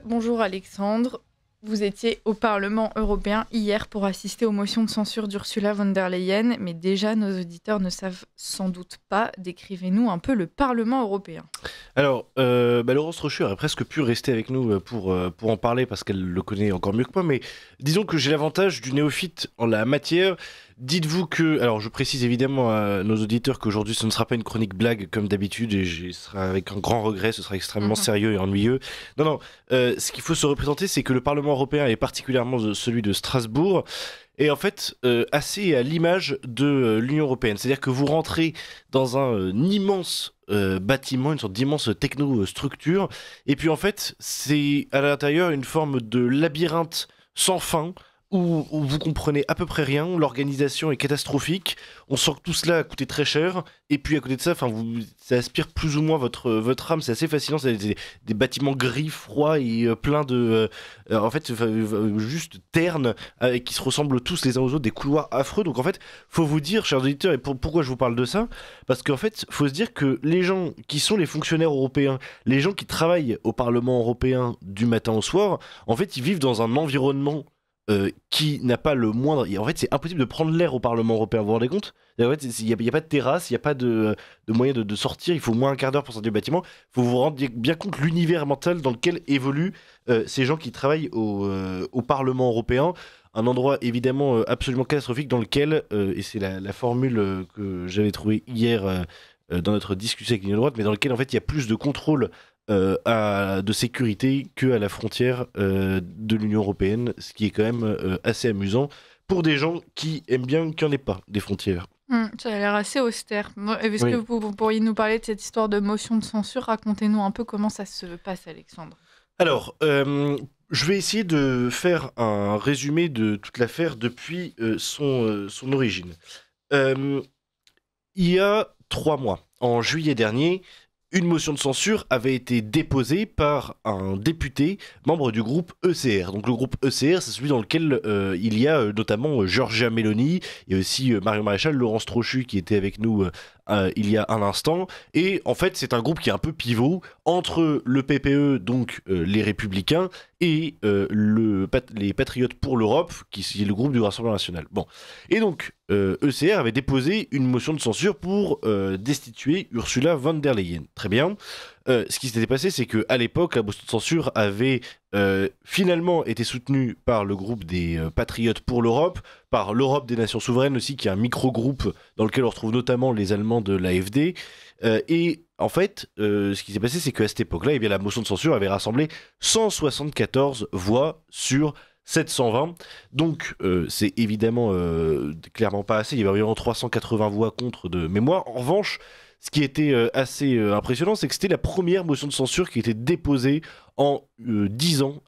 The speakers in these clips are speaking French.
Bonjour Alexandre. Vous étiez au Parlement européen hier pour assister aux motions de censure d'Ursula von der Leyen, mais déjà nos auditeurs ne savent sans doute pas. Décrivez-nous un peu le Parlement européen. Alors, Laurence Rochu aurait presque pu rester avec nous pour en parler parce qu'elle le connaît encore mieux que moi, mais disons que j'ai l'avantage du néophyte en la matière. Dites-vous que, alors je précise évidemment à nos auditeurs qu'aujourd'hui ce ne sera pas une chronique blague comme d'habitude et ce sera avec un grand regret, ce sera extrêmement sérieux et ennuyeux. Non, ce qu'il faut se représenter, c'est que le Parlement européen et particulièrement celui de Strasbourg est en fait assez à l'image de l'Union européenne. C'est-à-dire que vous rentrez dans un immense bâtiment, une sorte d'immense technostructure, et puis en fait c'est à l'intérieur une forme de labyrinthe sans fin, où vous comprenez à peu près rien, où l'organisation est catastrophique, on sent que tout cela a coûté très cher, et puis à côté de ça, ça aspire plus ou moins votre âme, c'est assez fascinant, c'est des bâtiments gris, froids et plein de... juste ternes, qui se ressemblent tous les uns aux autres, des couloirs affreux, donc en fait, faut vous dire, chers auditeurs, et pourquoi je vous parle de ça, parce qu'en fait, faut se dire que les gens qui sont les fonctionnaires européens, les gens qui travaillent au Parlement européen du matin au soir, en fait, ils vivent dans un environnement qui n'a pas le moindre... En fait, c'est impossible de prendre l'air au Parlement européen, vous vous rendez compte? En fait, il n'y a pas de terrasse, il n'y a pas de moyen de sortir, il faut au moins un quart d'heure pour sortir du bâtiment. Il faut vous rendre bien compte de l'univers mental dans lequel évoluent ces gens qui travaillent au Parlement européen. Un endroit évidemment absolument catastrophique dans lequel, et c'est la formule que j'avais trouvée hier dans notre discussion avec l'Union droite, mais dans lequel en fait il y a plus de contrôle de sécurité qu'à la frontière de l'Union européenne, ce qui est quand même assez amusant pour des gens qui aiment bien qu'il n'y en ait pas des frontières. Ça a l'air assez austère. Est-ce que vous pourriez nous parler de cette histoire de motion de censure? Racontez-nous un peu comment ça se passe, Alexandre. Alors, je vais essayer de faire un résumé de toute l'affaire depuis son origine. Il y a 3 mois, en juillet dernier, une motion de censure avait été déposée par un député membre du groupe ECR. Donc le groupe ECR, c'est celui dans lequel il y a notamment Giorgia Meloni et aussi Marion Maréchal, Laurence Trochu qui était avec nous il y a un instant. Et en fait, c'est un groupe qui est un peu pivot entre le PPE, donc les Républicains, et les Patriotes pour l'Europe, qui est le groupe du Rassemblement National. Bon. Et donc, ECR avait déposé une motion de censure pour destituer Ursula von der Leyen. Très bien. Ce qui s'était passé, c'est qu'à l'époque, la motion de censure avait finalement été soutenue par le groupe des Patriotes pour l'Europe, par l'Europe des Nations Souveraines aussi, qui est un micro-groupe dans lequel on retrouve notamment les Allemands de l'AfD. Et en fait, ce qui s'est passé, c'est qu'à cette époque-là, la motion de censure avait rassemblé 174 voix sur 720. Donc, c'est évidemment clairement pas assez. Il y avait environ 380 voix contre de mémoire. En revanche, ce qui était assez impressionnant, c'est que c'était la première motion de censure qui était déposée en 10 ans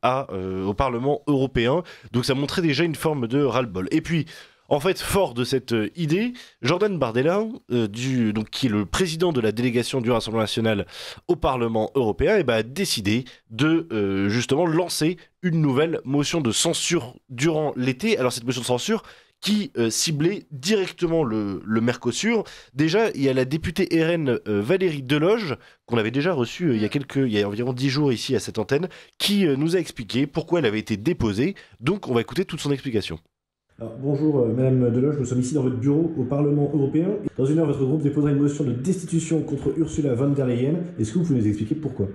au Parlement européen. Donc ça montrait déjà une forme de ras-le-bol. Et puis, en fait, fort de cette idée, Jordan Bardella, qui est le président de la délégation du Rassemblement national au Parlement européen, a décidé de justement lancer une nouvelle motion de censure durant l'été. Alors cette motion de censure qui ciblait directement le Mercosur. Déjà, il y a la députée RN Valérie Deloge, qu'on avait déjà reçue il y a environ 10 jours ici à cette antenne, qui nous a expliqué pourquoi elle avait été déposée. Donc on va écouter toute son explication. Alors, bonjour Madame Deloge, nous sommes ici dans votre bureau au Parlement européen. Dans une heure, votre groupe déposera une motion de destitution contre Ursula von der Leyen. Est-ce que vous pouvez nous expliquer pourquoi?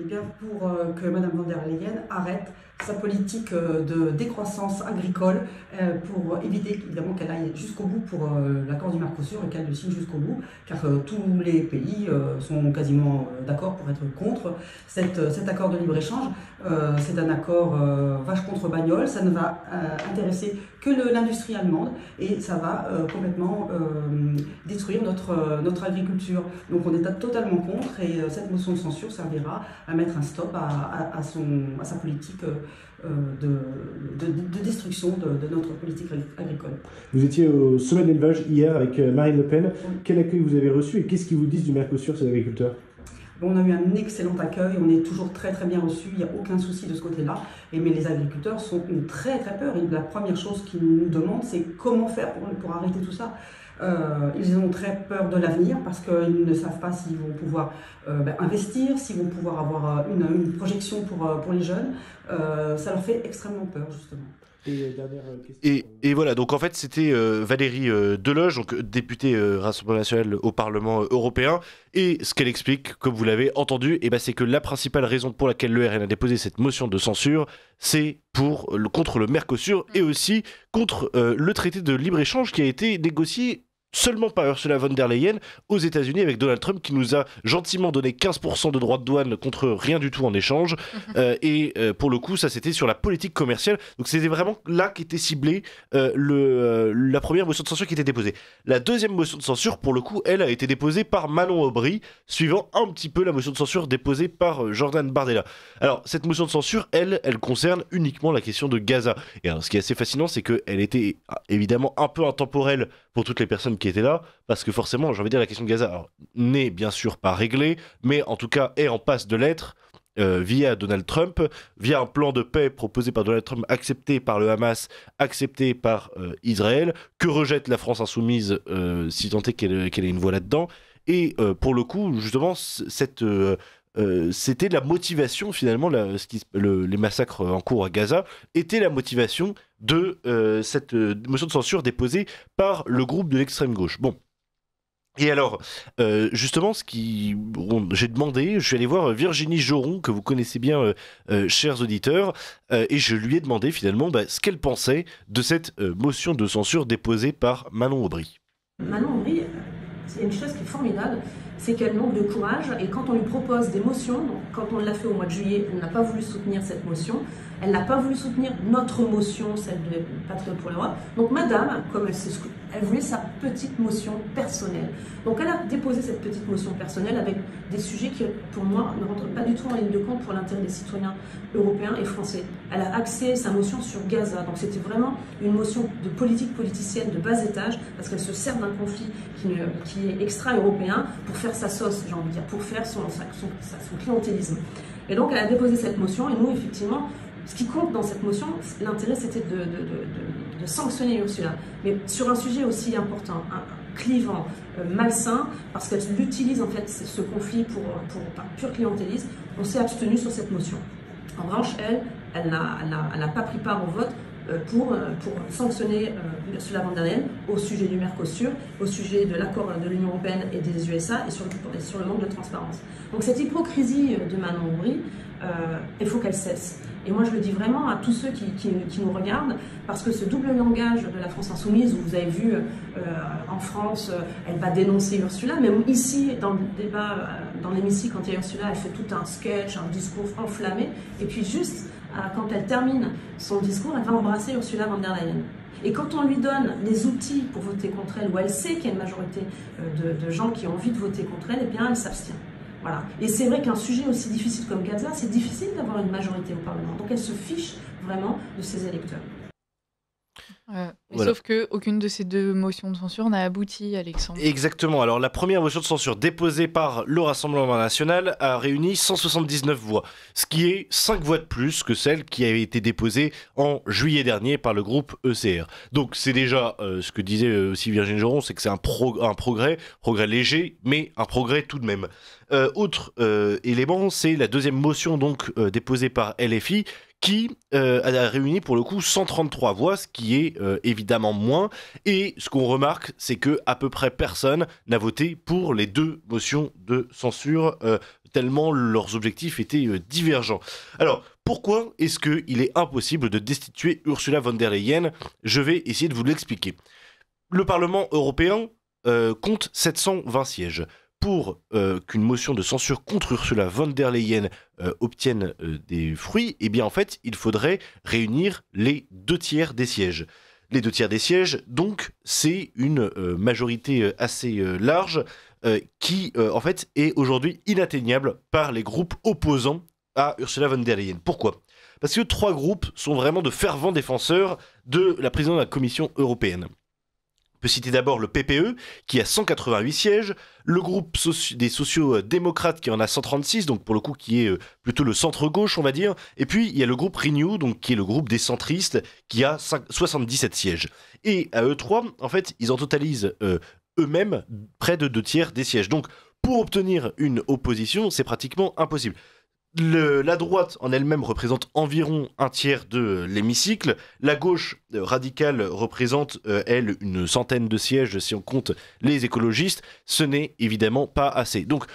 Eh bien, pour que Mme von der Leyen arrête sa politique de décroissance agricole pour éviter évidemment qu'elle aille jusqu'au bout pour l'accord du Mercosur et qu'elle le signe jusqu'au bout, car tous les pays sont quasiment d'accord pour être contre cet accord de libre-échange. C'est un accord vache contre bagnole, ça ne va intéresser que l'industrie allemande et ça va complètement détruire notre agriculture. Donc on est totalement contre et cette motion de censure servira à mettre un stop à sa politique de destruction de notre politique agricole. Vous étiez au sommet de l'élevage hier avec Marine Le Pen. Oui. Quel accueil vous avez reçu et qu'est-ce qu'ils vous disent du Mercosur, ces agriculteurs? On a eu un excellent accueil, on est toujours très très bien reçus, il n'y a aucun souci de ce côté-là. Mais les agriculteurs ont très très peur. Et la première chose qu'ils nous demandent, c'est comment faire pour arrêter tout ça. Ils ont très peur de l'avenir parce qu'ils ne savent pas s'ils vont pouvoir investir, s'ils vont pouvoir avoir une projection pour les jeunes. Ça leur fait extrêmement peur, justement. Et voilà, donc en fait c'était Valérie Deloge, donc députée Rassemblement National au Parlement européen, et ce qu'elle explique, comme vous l'avez entendu, c'est que la principale raison pour laquelle le RN a déposé cette motion de censure, c'est contre le Mercosur et aussi contre le traité de libre-échange qui a été négocié seulement par Ursula von der Leyen aux États-Unis avec Donald Trump qui nous a gentiment donné 15% de droits de douane contre rien du tout en échange. Pour le coup, ça c'était sur la politique commerciale. Donc c'était vraiment là qu'était ciblée la première motion de censure qui était déposée. La deuxième motion de censure, pour le coup, elle a été déposée par Manon Aubry, suivant un petit peu la motion de censure déposée par Jordan Bardella. Alors cette motion de censure, elle concerne uniquement la question de Gaza. Et alors, ce qui est assez fascinant, c'est qu'elle était évidemment un peu intemporelle pour toutes les personnes qui étaient là, parce que forcément, j'ai envie de dire, la question de Gaza n'est bien sûr pas réglée, mais en tout cas est en passe de l'être via Donald Trump, via un plan de paix proposé par Donald Trump, accepté par le Hamas, accepté par Israël, que rejette la France insoumise, si tant est qu'elle ait une voix là-dedans. Et pour le coup, justement, c'était la motivation finalement, les massacres en cours à Gaza étaient la motivation de cette motion de censure déposée par le groupe de l'extrême gauche. Bon. Et alors, justement, j'ai demandé, je suis allé voir Virginie Joron, que vous connaissez bien, chers auditeurs, et je lui ai demandé finalement ce qu'elle pensait de cette motion de censure déposée par Manon Aubry. Manon Aubry, c'est une chose qui est formidable, c'est qu'elle manque de courage, et quand on lui propose des motions, donc quand on l'a fait au mois de juillet, elle n'a pas voulu soutenir cette motion, elle n'a pas voulu soutenir notre motion, celle de Patriotes pour l'Europe. Donc madame, comme elle voulait sa petite motion personnelle. Donc elle a déposé cette petite motion personnelle avec des sujets qui, pour moi, ne rentrent pas du tout en ligne de compte pour l'intérêt des citoyens européens et français. Elle a axé sa motion sur Gaza, donc c'était vraiment une motion de politique politicienne de bas étage, parce qu'elle se sert d'un conflit qui est extra-européen pour faire sa sauce, j'ai envie de dire, pour faire son clientélisme. Et donc elle a déposé cette motion, et nous, effectivement, ce qui compte dans cette motion, l'intérêt c'était de sanctionner Ursula, mais sur un sujet aussi important, clivant, malsain, parce qu'elle utilise en fait ce conflit par pur clientélisme. On s'est abstenu sur cette motion. En revanche, elle n'a pas pris part au vote pour sanctionner Ursula von der Leyen au sujet du Mercosur, au sujet de l'accord de l'Union européenne et des USA, et sur le manque de transparence. Donc cette hypocrisie de Manon Aubry, il faut qu'elle cesse. Et moi, je le dis vraiment à tous ceux qui nous regardent, parce que ce double langage de la France insoumise, où vous avez vu en France, elle va dénoncer Ursula, mais ici, dans le débat, dans l'hémicycle, quand il y a Ursula, elle fait tout un sketch, un discours enflammé, et puis juste, quand elle termine son discours, elle va embrasser Ursula von der Leyen. Et quand on lui donne les outils pour voter contre elle, ou elle sait qu'il y a une majorité de gens qui ont envie de voter contre elle, eh bien, elle s'abstient. Voilà. Et c'est vrai qu'un sujet aussi difficile comme Gaza, c'est difficile d'avoir une majorité au Parlement. Donc elle se fiche vraiment de ses électeurs. Voilà. Sauf qu'aucune de ces deux motions de censure n'a abouti, Alexandre. Exactement. Alors la première motion de censure déposée par le Rassemblement National a réuni 179 voix, ce qui est 5 voix de plus que celle qui avait été déposée en juillet dernier par le groupe ECR. Donc c'est déjà ce que disait aussi Virginie Joron, c'est que c'est un progrès léger, mais un progrès tout de même. Autre élément, c'est la deuxième motion donc déposée par LFI, qui a réuni pour le coup 133 voix, ce qui est évidemment moins. Et ce qu'on remarque, c'est que à peu près personne n'a voté pour les deux motions de censure, tellement leurs objectifs étaient divergents. Alors, pourquoi est-ce qu'il est impossible de destituer Ursula von der Leyen? Je vais essayer de vous l'expliquer. Le Parlement européen compte 720 sièges. Pour qu'une motion de censure contre Ursula von der Leyen obtienne des fruits, eh bien en fait, il faudrait réunir les 2/3 des sièges. Les 2/3 des sièges, donc, c'est une majorité assez large qui, en fait, est aujourd'hui inatteignable par les groupes opposants à Ursula von der Leyen. Pourquoi ? Parce que 3 groupes sont vraiment de fervents défenseurs de la présidente de la Commission européenne. On peut citer d'abord le PPE, qui a 188 sièges, le groupe des sociaux-démocrates qui en a 136, donc pour le coup qui est plutôt le centre-gauche, on va dire, et puis il y a le groupe Renew, donc qui est le groupe des centristes, qui a 77 sièges. Et à eux trois, en fait, ils en totalisent eux-mêmes près de 2/3 des sièges. Donc, pour obtenir une opposition, c'est pratiquement impossible. La droite en elle-même représente environ 1/3 de l'hémicycle. La gauche radicale représente, elle, une centaine de sièges si on compte les écologistes. Ce n'est évidemment pas assez. Donc,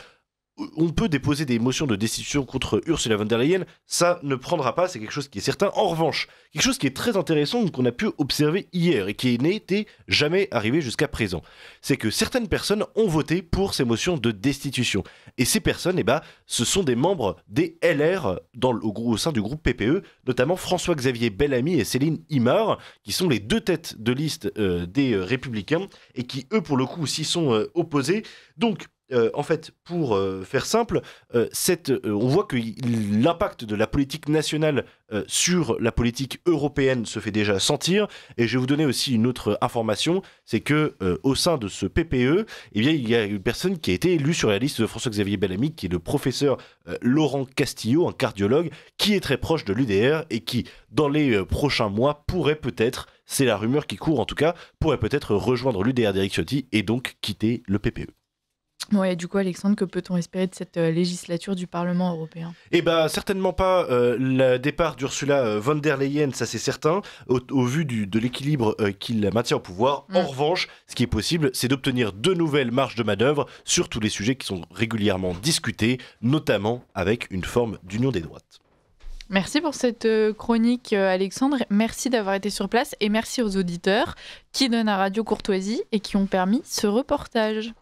on peut déposer des motions de destitution contre Ursula von der Leyen, ça ne prendra pas, c'est quelque chose qui est certain. En revanche, quelque chose qui est très intéressant, qu'on a pu observer hier et qui n'était jamais arrivé jusqu'à présent, c'est que certaines personnes ont voté pour ces motions de destitution. Et ces personnes, ce sont des membres des LR au sein du groupe PPE, notamment François-Xavier Bellamy et Céline Imard, qui sont les 2 têtes de liste des Républicains et qui, eux, pour le coup, s'y sont opposés. Donc, en fait, pour faire simple, on voit que l'impact de la politique nationale sur la politique européenne se fait déjà sentir. Et je vais vous donner aussi une autre information, c'est que au sein de ce PPE, il y a une personne qui a été élue sur la liste de François-Xavier Bellamy, qui est le professeur Laurent Castillo, un cardiologue, qui est très proche de l'UDR et qui, dans les prochains mois, pourrait peut-être, c'est la rumeur qui court en tout cas, pourrait peut-être rejoindre l'UDR d'Éric Ciotti et donc quitter le PPE. Ouais, du coup, Alexandre, que peut-on espérer de cette législature du Parlement européen ? Certainement pas le départ d'Ursula von der Leyen, ça c'est certain, au vu de l'équilibre qu'il maintient au pouvoir. En revanche, ce qui est possible, c'est d'obtenir de nouvelles marges de manœuvre sur tous les sujets qui sont régulièrement discutés, notamment avec une forme d'union des droites. Merci pour cette chronique, Alexandre. Merci d'avoir été sur place et merci aux auditeurs qui donnent à Radio Courtoisie et qui ont permis ce reportage.